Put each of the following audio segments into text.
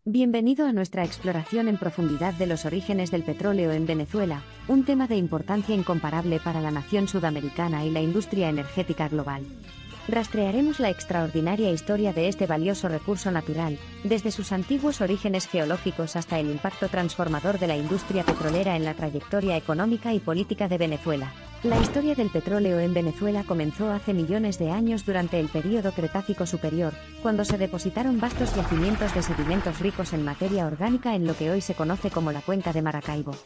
Bienvenido a nuestra exploración en profundidad de los orígenes del petróleo en Venezuela, un tema de importancia incomparable para la nación sudamericana y la industria energética global. Rastrearemos la extraordinaria historia de este valioso recurso natural, desde sus antiguos orígenes geológicos hasta el impacto transformador de la industria petrolera en la trayectoria económica y política de Venezuela. La historia del petróleo en Venezuela comenzó hace millones de años durante el período Cretácico Superior, cuando se depositaron vastos yacimientos de sedimentos ricos en materia orgánica en lo que hoy se conoce como la cuenca de Maracaibo.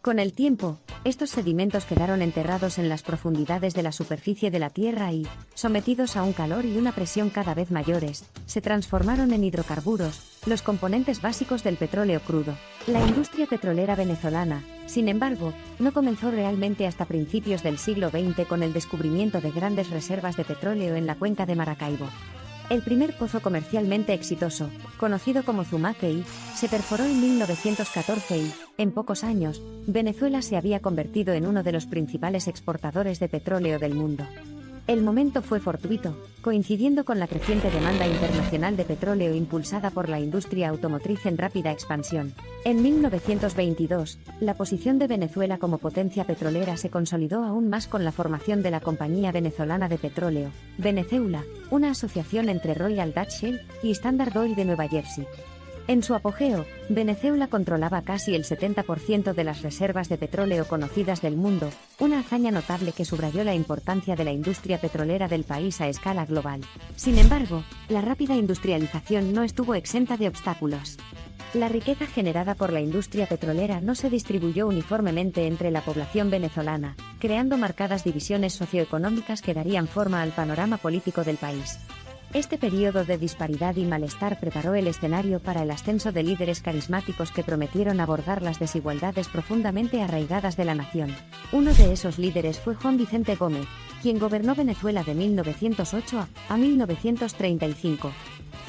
Con el tiempo, estos sedimentos quedaron enterrados en las profundidades de la superficie de la Tierra y, sometidos a un calor y una presión cada vez mayores, se transformaron en hidrocarburos, los componentes básicos del petróleo crudo. La industria petrolera venezolana, sin embargo, no comenzó realmente hasta principios del siglo XX con el descubrimiento de grandes reservas de petróleo en la cuenca de Maracaibo. El primer pozo comercialmente exitoso, conocido como Zumaquei, se perforó en 1914 y, en pocos años, Venezuela se había convertido en uno de los principales exportadores de petróleo del mundo. El momento fue fortuito, coincidiendo con la creciente demanda internacional de petróleo impulsada por la industria automotriz en rápida expansión. En 1922, la posición de Venezuela como potencia petrolera se consolidó aún más con la formación de la Compañía Venezolana de Petróleo, Venezeula, una asociación entre Royal Dutch Shell y Standard Oil de Nueva Jersey. En su apogeo, Venezuela controlaba casi el 70% de las reservas de petróleo conocidas del mundo, una hazaña notable que subrayó la importancia de la industria petrolera del país a escala global. Sin embargo, la rápida industrialización no estuvo exenta de obstáculos. La riqueza generada por la industria petrolera no se distribuyó uniformemente entre la población venezolana, creando marcadas divisiones socioeconómicas que darían forma al panorama político del país. Este periodo de disparidad y malestar preparó el escenario para el ascenso de líderes carismáticos que prometieron abordar las desigualdades profundamente arraigadas de la nación. Uno de esos líderes fue Juan Vicente Gómez, quien gobernó Venezuela de 1908 a 1935.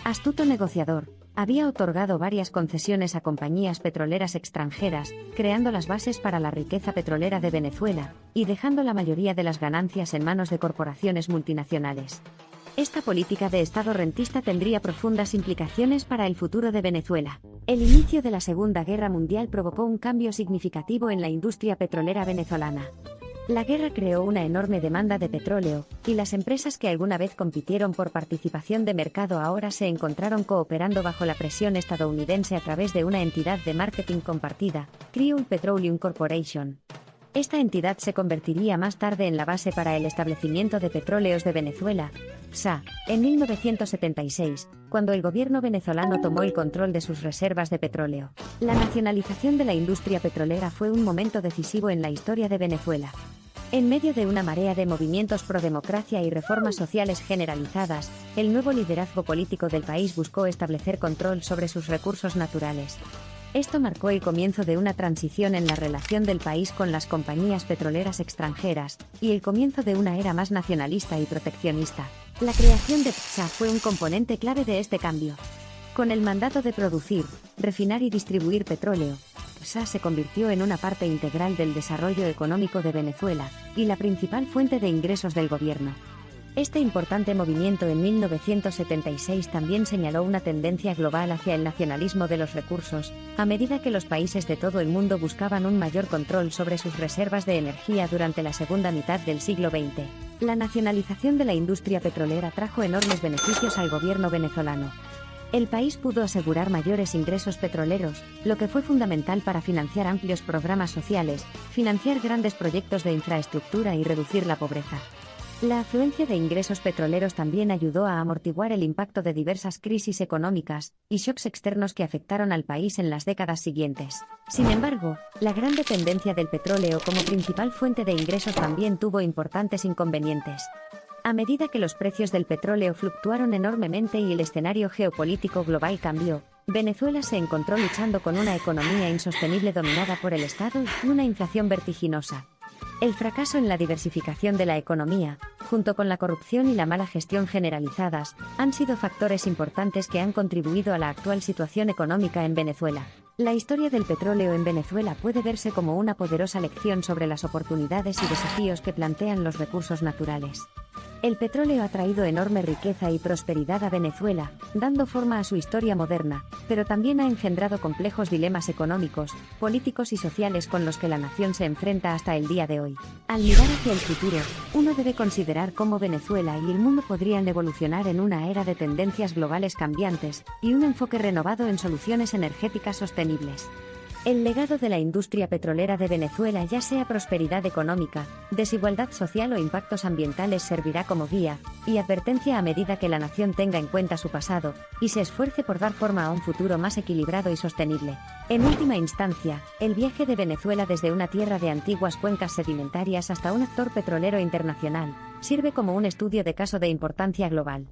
Astuto negociador, había otorgado varias concesiones a compañías petroleras extranjeras, creando las bases para la riqueza petrolera de Venezuela, y dejando la mayoría de las ganancias en manos de corporaciones multinacionales. Esta política de Estado rentista tendría profundas implicaciones para el futuro de Venezuela. El inicio de la Segunda Guerra Mundial provocó un cambio significativo en la industria petrolera venezolana. La guerra creó una enorme demanda de petróleo, y las empresas que alguna vez compitieron por participación de mercado ahora se encontraron cooperando bajo la presión estadounidense a través de una entidad de marketing compartida, Creole Petroleum Corporation. Esta entidad se convertiría más tarde en la base para el establecimiento de Petróleos de Venezuela, PSA, en 1976, cuando el gobierno venezolano tomó el control de sus reservas de petróleo. La nacionalización de la industria petrolera fue un momento decisivo en la historia de Venezuela. En medio de una marea de movimientos pro democracia y reformas sociales generalizadas, el nuevo liderazgo político del país buscó establecer control sobre sus recursos naturales. Esto marcó el comienzo de una transición en la relación del país con las compañías petroleras extranjeras, y el comienzo de una era más nacionalista y proteccionista. La creación de PSA fue un componente clave de este cambio. Con el mandato de producir, refinar y distribuir petróleo, PSA se convirtió en una parte integral del desarrollo económico de Venezuela, y la principal fuente de ingresos del gobierno. Este importante movimiento en 1976 también señaló una tendencia global hacia el nacionalismo de los recursos, a medida que los países de todo el mundo buscaban un mayor control sobre sus reservas de energía durante la segunda mitad del siglo XX. La nacionalización de la industria petrolera trajo enormes beneficios al gobierno venezolano. El país pudo asegurar mayores ingresos petroleros, lo que fue fundamental para financiar amplios programas sociales, financiar grandes proyectos de infraestructura y reducir la pobreza. La afluencia de ingresos petroleros también ayudó a amortiguar el impacto de diversas crisis económicas y shocks externos que afectaron al país en las décadas siguientes. Sin embargo, la gran dependencia del petróleo como principal fuente de ingresos también tuvo importantes inconvenientes. A medida que los precios del petróleo fluctuaron enormemente y el escenario geopolítico global cambió, Venezuela se encontró luchando con una economía insostenible dominada por el Estado y una inflación vertiginosa. El fracaso en la diversificación de la economía, junto con la corrupción y la mala gestión generalizadas, han sido factores importantes que han contribuido a la actual situación económica en Venezuela. La historia del petróleo en Venezuela puede verse como una poderosa lección sobre las oportunidades y desafíos que plantean los recursos naturales. El petróleo ha traído enorme riqueza y prosperidad a Venezuela, dando forma a su historia moderna, pero también ha engendrado complejos dilemas económicos, políticos y sociales con los que la nación se enfrenta hasta el día de hoy. Al mirar hacia el futuro, uno debe considerar cómo Venezuela y el mundo podrían evolucionar en una era de tendencias globales cambiantes y un enfoque renovado en soluciones energéticas sostenibles. El legado de la industria petrolera de Venezuela, ya sea prosperidad económica, desigualdad social o impactos ambientales, servirá como guía y advertencia a medida que la nación tenga en cuenta su pasado y se esfuerce por dar forma a un futuro más equilibrado y sostenible. En última instancia, el viaje de Venezuela desde una tierra de antiguas cuencas sedimentarias hasta un actor petrolero internacional sirve como un estudio de caso de importancia global.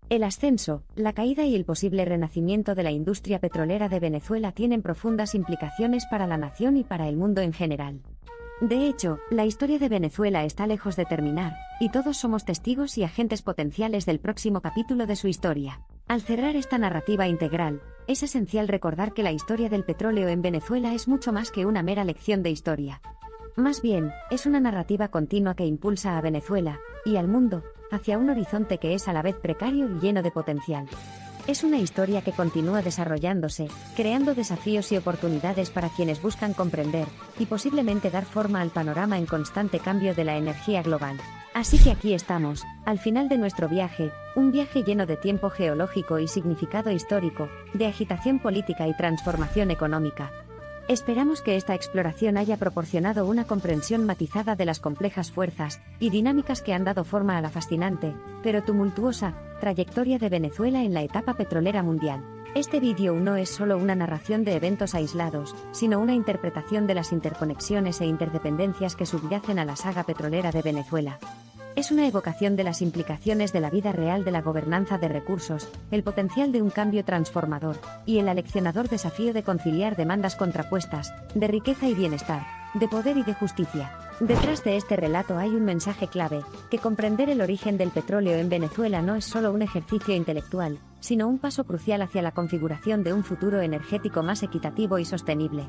El ascenso, la caída y el posible renacimiento de la industria petrolera de Venezuela tienen profundas implicaciones para la nación y para el mundo en general. De hecho, la historia de Venezuela está lejos de terminar, y todos somos testigos y agentes potenciales del próximo capítulo de su historia. Al cerrar esta narrativa integral, es esencial recordar que la historia del petróleo en Venezuela es mucho más que una mera lección de historia. Más bien, es una narrativa continua que impulsa a Venezuela, y al mundo, hacia un horizonte que es a la vez precario y lleno de potencial. Es una historia que continúa desarrollándose, creando desafíos y oportunidades para quienes buscan comprender, y posiblemente dar forma al panorama en constante cambio de la energía global. Así que aquí estamos, al final de nuestro viaje, un viaje lleno de tiempo geológico y significado histórico, de agitación política y transformación económica. Esperamos que esta exploración haya proporcionado una comprensión matizada de las complejas fuerzas y dinámicas que han dado forma a la fascinante, pero tumultuosa, trayectoria de Venezuela en la etapa petrolera mundial. Este vídeo no es solo una narración de eventos aislados, sino una interpretación de las interconexiones e interdependencias que subyacen a la saga petrolera de Venezuela. Es una evocación de las implicaciones de la vida real de la gobernanza de recursos, el potencial de un cambio transformador, y el aleccionador desafío de conciliar demandas contrapuestas, de riqueza y bienestar, de poder y de justicia. Detrás de este relato hay un mensaje clave, que comprender el origen del petróleo en Venezuela no es solo un ejercicio intelectual, sino un paso crucial hacia la configuración de un futuro energético más equitativo y sostenible.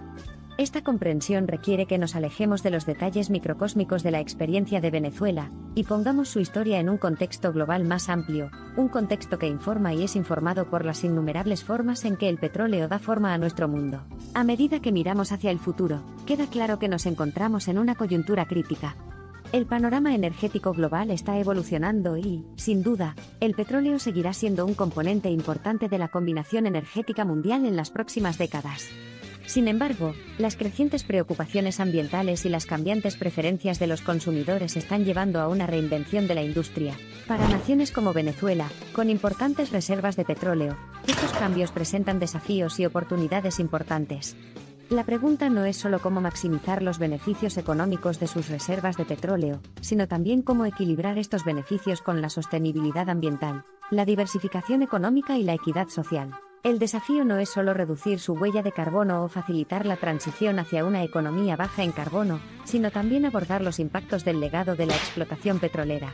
Esta comprensión requiere que nos alejemos de los detalles microcósmicos de la experiencia de Venezuela, y pongamos su historia en un contexto global más amplio, un contexto que informa y es informado por las innumerables formas en que el petróleo da forma a nuestro mundo. A medida que miramos hacia el futuro, queda claro que nos encontramos en una coyuntura crítica. El panorama energético global está evolucionando y, sin duda, el petróleo seguirá siendo un componente importante de la combinación energética mundial en las próximas décadas. Sin embargo, las crecientes preocupaciones ambientales y las cambiantes preferencias de los consumidores están llevando a una reinvención de la industria. Para naciones como Venezuela, con importantes reservas de petróleo, estos cambios presentan desafíos y oportunidades importantes. La pregunta no es solo cómo maximizar los beneficios económicos de sus reservas de petróleo, sino también cómo equilibrar estos beneficios con la sostenibilidad ambiental, la diversificación económica y la equidad social. El desafío no es solo reducir su huella de carbono o facilitar la transición hacia una economía baja en carbono, sino también abordar los impactos del legado de la explotación petrolera.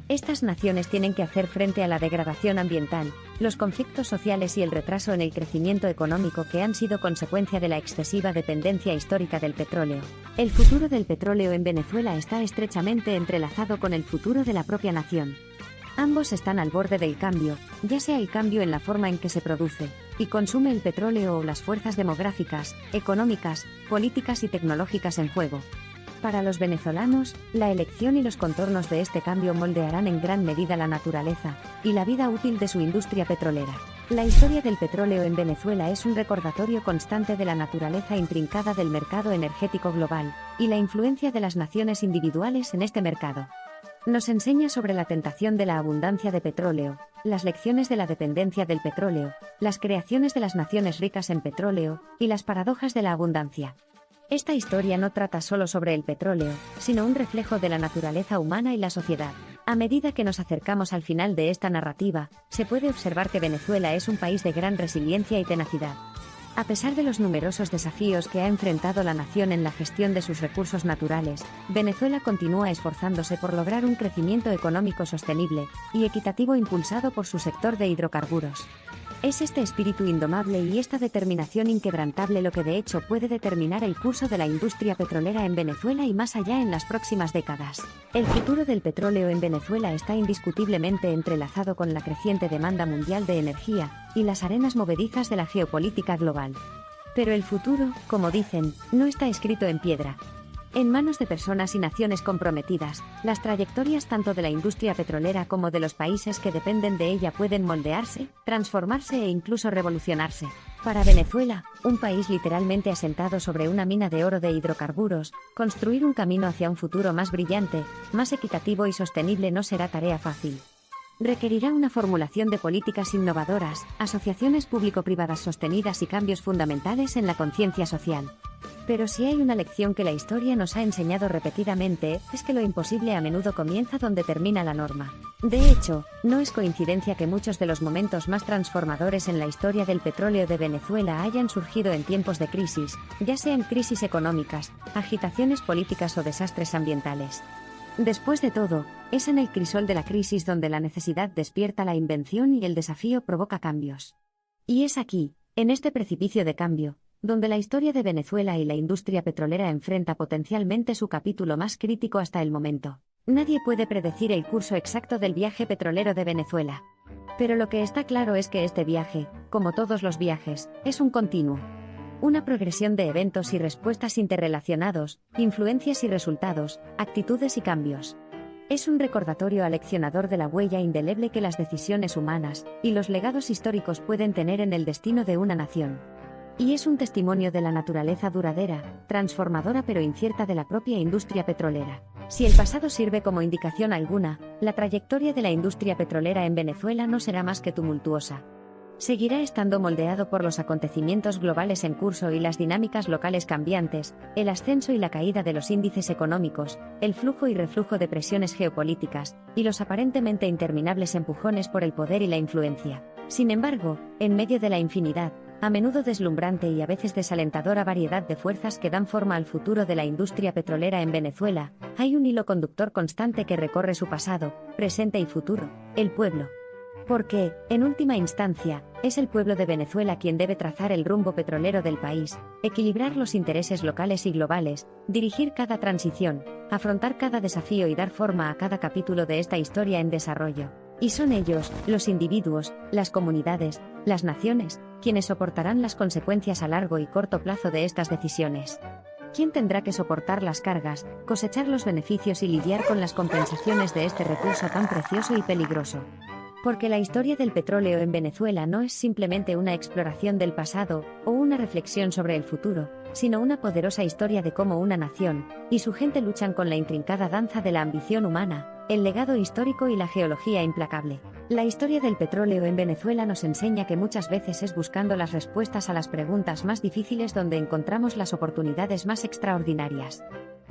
Estas naciones tienen que hacer frente a la degradación ambiental, los conflictos sociales y el retraso en el crecimiento económico que han sido consecuencia de la excesiva dependencia histórica del petróleo. El futuro del petróleo en Venezuela está estrechamente entrelazado con el futuro de la propia nación. Ambos están al borde del cambio, ya sea el cambio en la forma en que se produce y consume el petróleo o las fuerzas demográficas, económicas, políticas y tecnológicas en juego. Para los venezolanos, la elección y los contornos de este cambio moldearán en gran medida la naturaleza y la vida útil de su industria petrolera. La historia del petróleo en Venezuela es un recordatorio constante de la naturaleza intrincada del mercado energético global y la influencia de las naciones individuales en este mercado. Nos enseña sobre la tentación de la abundancia de petróleo, las lecciones de la dependencia del petróleo, las creaciones de las naciones ricas en petróleo y las paradojas de la abundancia. Esta historia no trata solo sobre el petróleo, sino un reflejo de la naturaleza humana y la sociedad. A medida que nos acercamos al final de esta narrativa, se puede observar que Venezuela es un país de gran resiliencia y tenacidad. A pesar de los numerosos desafíos que ha enfrentado la nación en la gestión de sus recursos naturales, Venezuela continúa esforzándose por lograr un crecimiento económico sostenible y equitativo impulsado por su sector de hidrocarburos. Es este espíritu indomable y esta determinación inquebrantable lo que de hecho puede determinar el curso de la industria petrolera en Venezuela y más allá en las próximas décadas. El futuro del petróleo en Venezuela está indiscutiblemente entrelazado con la creciente demanda mundial de energía y las arenas movedizas de la geopolítica global. Pero el futuro, como dicen, no está escrito en piedra. En manos de personas y naciones comprometidas, las trayectorias tanto de la industria petrolera como de los países que dependen de ella pueden moldearse, transformarse e incluso revolucionarse. Para Venezuela, un país literalmente asentado sobre una mina de oro de hidrocarburos, construir un camino hacia un futuro más brillante, más equitativo y sostenible no será tarea fácil. Requerirá una formulación de políticas innovadoras, asociaciones público-privadas sostenidas y cambios fundamentales en la conciencia social. Pero si hay una lección que la historia nos ha enseñado repetidamente, es que lo imposible a menudo comienza donde termina la norma. De hecho, no es coincidencia que muchos de los momentos más transformadores en la historia del petróleo de Venezuela hayan surgido en tiempos de crisis, ya sean crisis económicas, agitaciones políticas o desastres ambientales. Después de todo, es en el crisol de la crisis donde la necesidad despierta la invención y el desafío provoca cambios. Y es aquí, en este precipicio de cambio, donde la historia de Venezuela y la industria petrolera enfrenta potencialmente su capítulo más crítico hasta el momento. Nadie puede predecir el curso exacto del viaje petrolero de Venezuela. Pero lo que está claro es que este viaje, como todos los viajes, es un continuo. Una progresión de eventos y respuestas interrelacionados, influencias y resultados, actitudes y cambios. Es un recordatorio aleccionador de la huella indeleble que las decisiones humanas y los legados históricos pueden tener en el destino de una nación. Y es un testimonio de la naturaleza duradera, transformadora pero incierta de la propia industria petrolera. Si el pasado sirve como indicación alguna, la trayectoria de la industria petrolera en Venezuela no será más que tumultuosa. Seguirá estando moldeado por los acontecimientos globales en curso y las dinámicas locales cambiantes, el ascenso y la caída de los índices económicos, el flujo y reflujo de presiones geopolíticas, y los aparentemente interminables empujones por el poder y la influencia. Sin embargo, en medio de la infinidad, a menudo deslumbrante y a veces desalentadora variedad de fuerzas que dan forma al futuro de la industria petrolera en Venezuela, hay un hilo conductor constante que recorre su pasado, presente y futuro: el pueblo. Porque, en última instancia, es el pueblo de Venezuela quien debe trazar el rumbo petrolero del país, equilibrar los intereses locales y globales, dirigir cada transición, afrontar cada desafío y dar forma a cada capítulo de esta historia en desarrollo. Y son ellos, los individuos, las comunidades, las naciones, quienes soportarán las consecuencias a largo y corto plazo de estas decisiones. ¿Quién tendrá que soportar las cargas, cosechar los beneficios y lidiar con las compensaciones de este recurso tan precioso y peligroso? Porque la historia del petróleo en Venezuela no es simplemente una exploración del pasado o una reflexión sobre el futuro, sino una poderosa historia de cómo una nación y su gente luchan con la intrincada danza de la ambición humana, el legado histórico y la geología implacable. La historia del petróleo en Venezuela nos enseña que muchas veces es buscando las respuestas a las preguntas más difíciles donde encontramos las oportunidades más extraordinarias.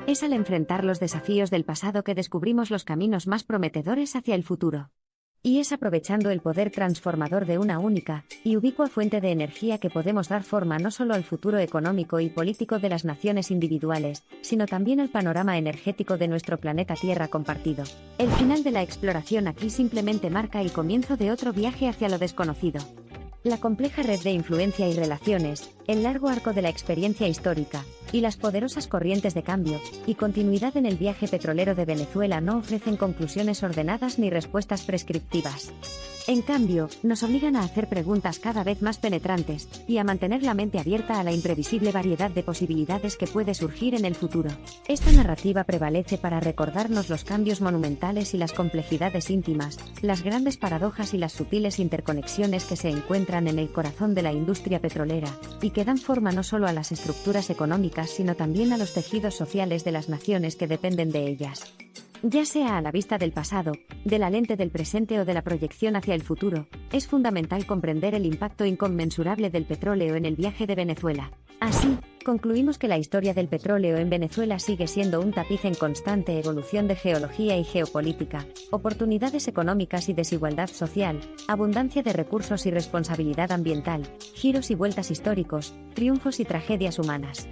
Es al enfrentar los desafíos del pasado que descubrimos los caminos más prometedores hacia el futuro. Y es aprovechando el poder transformador de una única y ubicua fuente de energía que podemos dar forma no solo al futuro económico y político de las naciones individuales, sino también al panorama energético de nuestro planeta Tierra compartido. El final de la exploración aquí simplemente marca el comienzo de otro viaje hacia lo desconocido. La compleja red de influencia y relaciones, el largo arco de la experiencia histórica, y las poderosas corrientes de cambio y continuidad en el viaje petrolero de Venezuela no ofrecen conclusiones ordenadas ni respuestas prescriptivas. En cambio, nos obligan a hacer preguntas cada vez más penetrantes y a mantener la mente abierta a la imprevisible variedad de posibilidades que puede surgir en el futuro. Esta narrativa prevalece para recordarnos los cambios monumentales y las complejidades íntimas, las grandes paradojas y las sutiles interconexiones que se encuentran en el corazón de la industria petrolera, y que dan forma no solo a las estructuras económicas sino también a los tejidos sociales de las naciones que dependen de ellas. Ya sea a la vista del pasado, de la lente del presente o de la proyección hacia el futuro, es fundamental comprender el impacto inconmensurable del petróleo en el viaje de Venezuela. Así, concluimos que la historia del petróleo en Venezuela sigue siendo un tapiz en constante evolución de geología y geopolítica, oportunidades económicas y desigualdad social, abundancia de recursos y responsabilidad ambiental, giros y vueltas históricos, triunfos y tragedias humanas.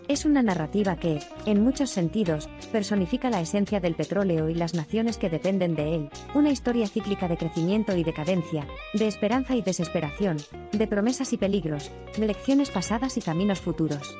Es una narrativa que, en muchos sentidos, personifica la esencia del petróleo y las naciones que dependen de él, una historia cíclica de crecimiento y decadencia, de esperanza y desesperación, de promesas y peligros, de lecciones pasadas y caminos futuros.